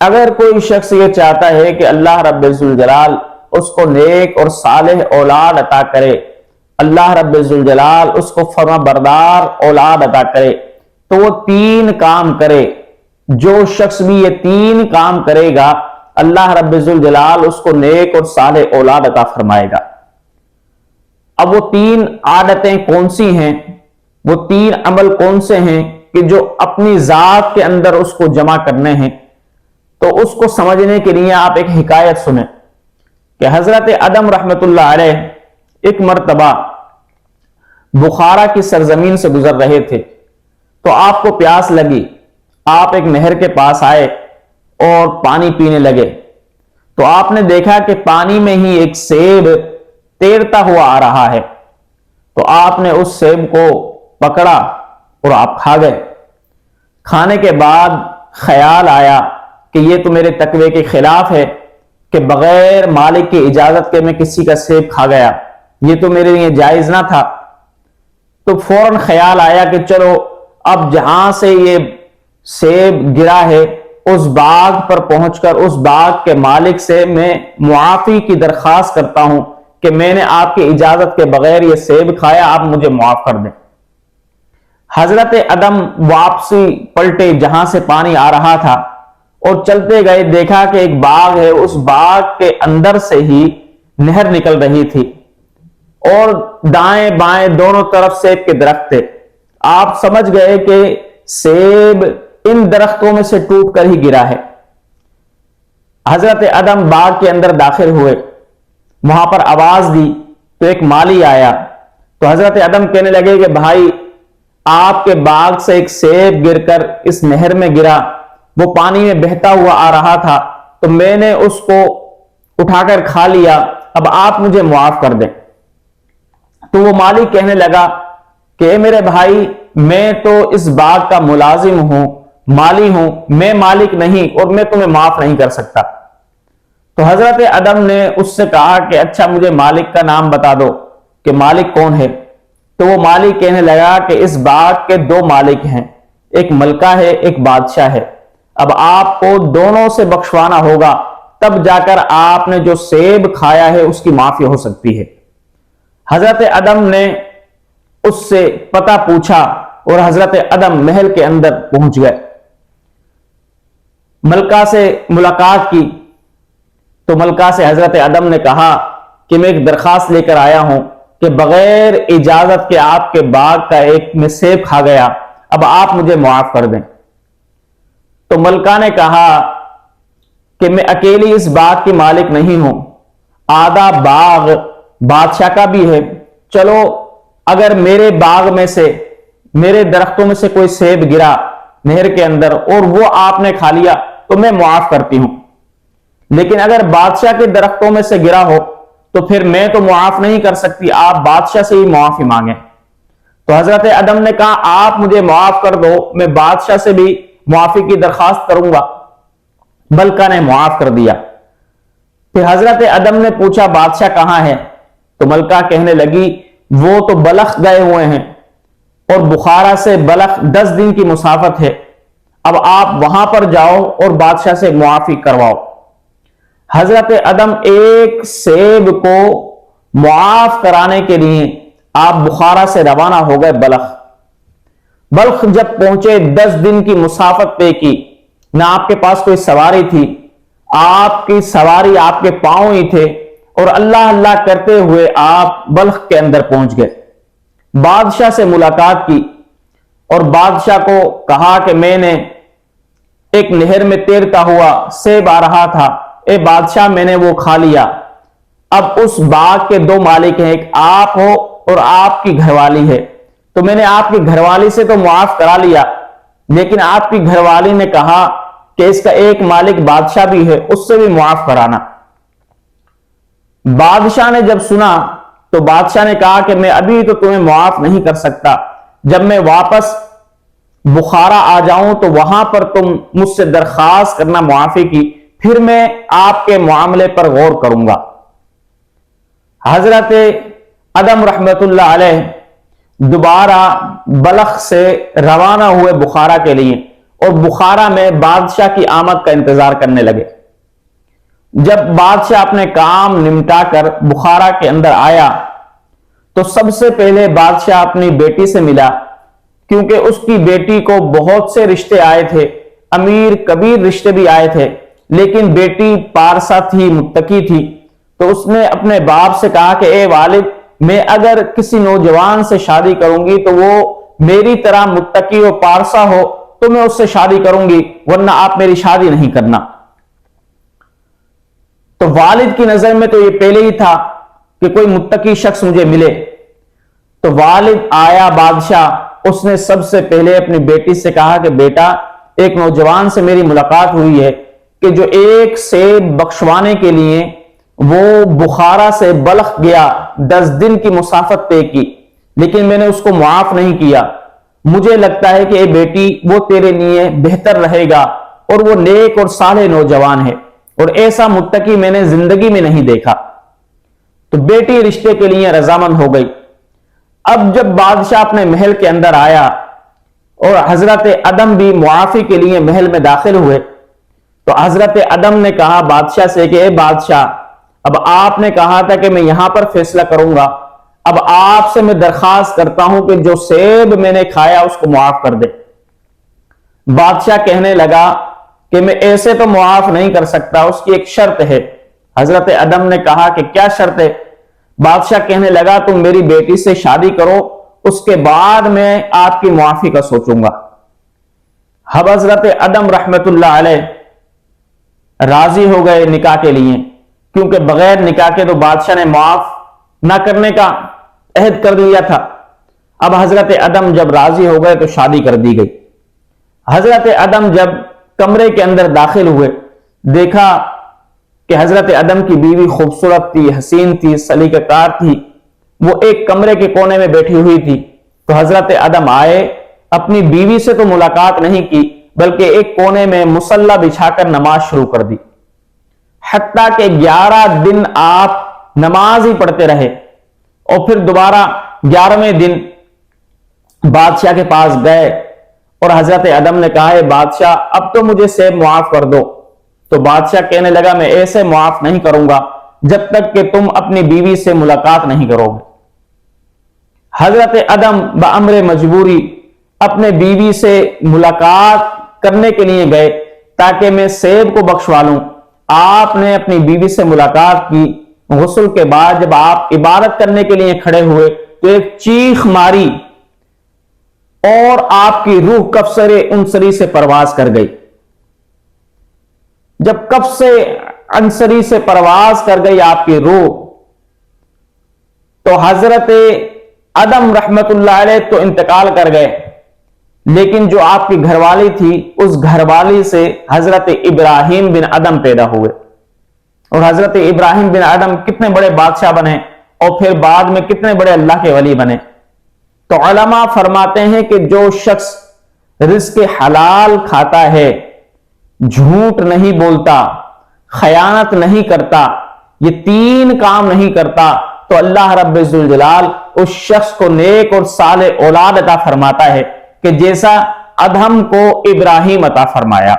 اگر کوئی شخص یہ چاہتا ہے کہ اللہ رب ذوالجلال اس کو نیک اور صالح اولاد عطا کرے، اللہ رب ذوالجلال اس کو فرما بردار اولاد عطا کرے، تو وہ 3 کام کرے۔ جو شخص بھی یہ 3 کام کرے گا اللہ رب ذوالجلال اس کو نیک اور صالح اولاد عطا فرمائے گا۔ اب وہ 3 عادتیں کون سی ہیں، وہ 3 عمل کون سے ہیں کہ جو اپنی ذات کے اندر اس کو جمع کرنے ہیں؟ تو اس کو سمجھنے کے لیے آپ ایک حکایت سنیں کہ حضرت آدم رحمت اللہ علیہ ایک مرتبہ بخارا کی سرزمین سے گزر رہے تھے، تو آپ کو پیاس لگی، آپ ایک نہر کے پاس آئے اور پانی پینے لگے، تو آپ نے دیکھا کہ پانی میں ہی ایک سیب تیرتا ہوا آ رہا ہے، تو آپ نے اس سیب کو پکڑا اور آپ کھا گئے۔ کھانے کے بعد خیال آیا کہ یہ تو میرے تقوی کے خلاف ہے کہ بغیر مالک کی اجازت کے میں کسی کا سیب کھا گیا، یہ تو میرے لیے جائز نہ تھا۔ تو فوراً خیال آیا کہ چلو اب جہاں سے یہ سیب گرا ہے اس باغ پر پہنچ کر اس باغ کے مالک سے میں معافی کی درخواست کرتا ہوں کہ میں نے آپ کی اجازت کے بغیر یہ سیب کھایا، آپ مجھے معاف کر دیں۔ حضرت آدم واپسی پلٹے جہاں سے پانی آ رہا تھا اور چلتے گئے، دیکھا کہ ایک باغ ہے، اس باغ کے اندر سے ہی نہر نکل رہی تھی اور دائیں بائیں دونوں طرف سیب کے درخت تھے۔ آپ سمجھ گئے کہ سیب ان درختوں میں سے ٹوٹ کر ہی گرا ہے۔ حضرت آدم باغ کے اندر داخل ہوئے، وہاں پر آواز دی تو ایک مالی آیا، تو حضرت آدم کہنے لگے کہ بھائی آپ کے باغ سے ایک سیب گر کر اس نہر میں گرا، وہ پانی میں بہتا ہوا آ رہا تھا تو میں نے اس کو اٹھا کر کھا لیا، اب آپ مجھے معاف کر دیں۔ تو وہ مالک کہنے لگا کہ اے میرے بھائی، میں تو اس باغ کا ملازم ہوں، مالی ہوں، میں مالک نہیں اور میں تمہیں معاف نہیں کر سکتا۔ تو حضرت آدم نے اس سے کہا کہ اچھا مجھے مالک کا نام بتا دو کہ مالک کون ہے۔ تو وہ مالک کہنے لگا کہ اس باغ کے 2 مالک ہیں، ایک ملکہ ہے، ایک بادشاہ ہے، اب آپ کو دونوں سے بخشوانا ہوگا، تب جا کر آپ نے جو سیب کھایا ہے اس کی معافی ہو سکتی ہے۔ حضرت آدم نے اس سے پتہ پوچھا اور حضرت آدم محل کے اندر پہنچ گئے، ملکہ سے ملاقات کی، تو ملکہ سے حضرت آدم نے کہا کہ میں ایک درخواست لے کر آیا ہوں کہ بغیر اجازت کے آپ کے باغ کا ایک میں سیب کھا گیا، اب آپ مجھے معاف کر دیں۔ تو ملکہ نے کہا کہ میں اکیلی اس باغ کی مالک نہیں ہوں، آدھا باغ بادشاہ کا بھی ہے، چلو اگر میرے باغ میں سے میرے درختوں میں سے کوئی سیب گرا نہر کے اندر اور وہ آپ نے کھا لیا تو میں معاف کرتی ہوں، لیکن اگر بادشاہ کے درختوں میں سے گرا ہو تو پھر میں تو معاف نہیں کر سکتی، آپ بادشاہ سے ہی معافی مانگیں۔ تو حضرت آدم نے کہا آپ مجھے معاف کر دو، میں بادشاہ سے بھی معافی کی درخواست کروں گا۔ ملکہ نے معاف کر دیا۔ پھر حضرت آدم نے پوچھا بادشاہ کہاں ہے؟ تو ملکہ کہنے لگی وہ تو بلخ گئے ہوئے ہیں اور بخارا سے بلخ 10 دن کی مسافت ہے، اب آپ وہاں پر جاؤ اور بادشاہ سے معافی کرواؤ۔ حضرت آدم ایک سیب کو معاف کرانے کے لیے آپ بخارا سے روانہ ہو گئے بلخ جب پہنچے 10 دن کی مسافت طے کی، نہ آپ کے پاس کوئی سواری تھی، آپ کی سواری آپ کے پاؤں ہی تھے اور اللہ اللہ کرتے ہوئے آپ بلخ کے اندر پہنچ گئے۔ بادشاہ سے ملاقات کی اور بادشاہ کو کہا کہ میں نے ایک نہر میں تیرتا ہوا سیب آ رہا تھا، اے بادشاہ میں نے وہ کھا لیا، اب اس باغ کے 2 مالک ہیں، ایک آپ ہو اور آپ کی گھر والی ہے، تو میں نے آپ کی گھر والی سے تو معاف کرا لیا، لیکن آپ کی گھر والی نے کہا کہ اس کا ایک مالک بادشاہ بھی ہے، اس سے بھی معاف کرانا۔ بادشاہ نے جب سنا تو بادشاہ نے کہا کہ میں ابھی تو تمہیں معاف نہیں کر سکتا، جب میں واپس بخارا آ جاؤں تو وہاں پر تم مجھ سے درخواست کرنا معافی کی، پھر میں آپ کے معاملے پر غور کروں گا۔ حضرت آدم رحمت اللہ علیہ دوبارہ بلخ سے روانہ ہوئے بخارا کے لیے اور بخارا میں بادشاہ کی آمد کا انتظار کرنے لگے۔ جب بادشاہ اپنے کام نمٹا کر بخارا کے اندر آیا تو سب سے پہلے بادشاہ اپنی بیٹی سے ملا، کیونکہ اس کی بیٹی کو بہت سے رشتے آئے تھے، امیر کبیر رشتے بھی آئے تھے، لیکن بیٹی پارسا تھی، متقی تھی۔ تو اس نے اپنے باپ سے کہا کہ اے والد، میں اگر کسی نوجوان سے شادی کروں گی تو وہ میری طرح متقی و پارسا ہو تو میں اس سے شادی کروں گی، ورنہ آپ میری شادی نہیں کرنا۔ تو والد کی نظر میں تو یہ پہلے ہی تھا کہ کوئی متقی شخص مجھے ملے۔ تو والد آیا بادشاہ، اس نے سب سے پہلے اپنی بیٹی سے کہا کہ بیٹا، ایک نوجوان سے میری ملاقات ہوئی ہے کہ جو ایک سیب بخشوانے کے لیے وہ بخارا سے بلخ گیا، 10 دن کی مسافت طے کی، لیکن میں نے اس کو معاف نہیں کیا۔ مجھے لگتا ہے کہ اے بیٹی، وہ تیرے لیے بہتر رہے گا، اور وہ نیک اور صالح نوجوان ہے، اور ایسا متقی میں نے زندگی میں نہیں دیکھا۔ تو بیٹی رشتے کے لیے رضامند ہو گئی۔ اب جب بادشاہ اپنے محل کے اندر آیا اور حضرت ادم بھی معافی کے لیے محل میں داخل ہوئے، تو حضرت ادم نے کہا بادشاہ سے کہ اے بادشاہ، اب آپ نے کہا تھا کہ میں یہاں پر فیصلہ کروں گا، اب آپ سے میں درخواست کرتا ہوں کہ جو سیب میں نے کھایا اس کو معاف کر دے۔ بادشاہ کہنے لگا کہ میں ایسے تو معاف نہیں کر سکتا، اس کی ایک شرط ہے۔ حضرت ادم نے کہا کہ کیا شرط ہے؟ بادشاہ کہنے لگا تم میری بیٹی سے شادی کرو، اس کے بعد میں آپ کی معافی کا سوچوں گا۔ اب حضرت ادم رحمت اللہ علیہ راضی ہو گئے نکاح کے لیے، کیونکہ بغیر نکاح کے تو بادشاہ نے معاف نہ کرنے کا عہد کر دیا تھا۔ اب حضرت ادم جب راضی ہو گئے تو شادی کر دی گئی۔ حضرت ادم جب کمرے کے اندر داخل ہوئے، دیکھا کہ حضرت ادم کی بیوی خوبصورت تھی، حسین تھی، سلیقہ کار تھی، وہ ایک کمرے کے کونے میں بیٹھی ہوئی تھی۔ تو حضرت ادم آئے، اپنی بیوی سے تو ملاقات نہیں کی، بلکہ ایک کونے میں مصلی بچھا کر نماز شروع کر دی، حتیٰ کہ 11 دن آپ نماز ہی پڑھتے رہے، اور پھر دوبارہ 11ویں دن بادشاہ کے پاس گئے اور حضرت ادم نے کہا اے بادشاہ، اب تو مجھے سیب معاف کر دو۔ تو بادشاہ کہنے لگا میں ایسے معاف نہیں کروں گا جب تک کہ تم اپنی بیوی سے ملاقات نہیں کرو گے۔ حضرت ادم بامر مجبوری اپنے بیوی سے ملاقات کرنے کے لیے گئے تاکہ میں سیب کو بخشوا لوں۔ آپ نے اپنی بیوی سے ملاقات کی۔ غسل کے بعد جب آپ عبادت کرنے کے لیے کھڑے ہوئے تو ایک چیخ ماری اور آپ کی روح کفسر انصری سے پرواز کر گئی۔ جب کفسر انصری سے پرواز کر گئی آپ کی روح، تو حضرت ادم رحمت اللہ علیہ تو انتقال کر گئے، لیکن جو آپ کی گھر والی تھی، اس گھر والی سے حضرت ابراہیم بن ادم پیدا ہوئے، اور حضرت ابراہیم بن ادم کتنے بڑے بادشاہ بنے، اور پھر بعد میں کتنے بڑے اللہ کے ولی بنے۔ تو علماء فرماتے ہیں کہ جو شخص رزق حلال کھاتا ہے، جھوٹ نہیں بولتا، خیانت نہیں کرتا، یہ 3 کام نہیں کرتا، تو اللہ رب ذوالجلال اس شخص کو نیک اور صالح اولاد عطا فرماتا ہے کہ جیسا ادم کو ابراہیم عطا فرمایا۔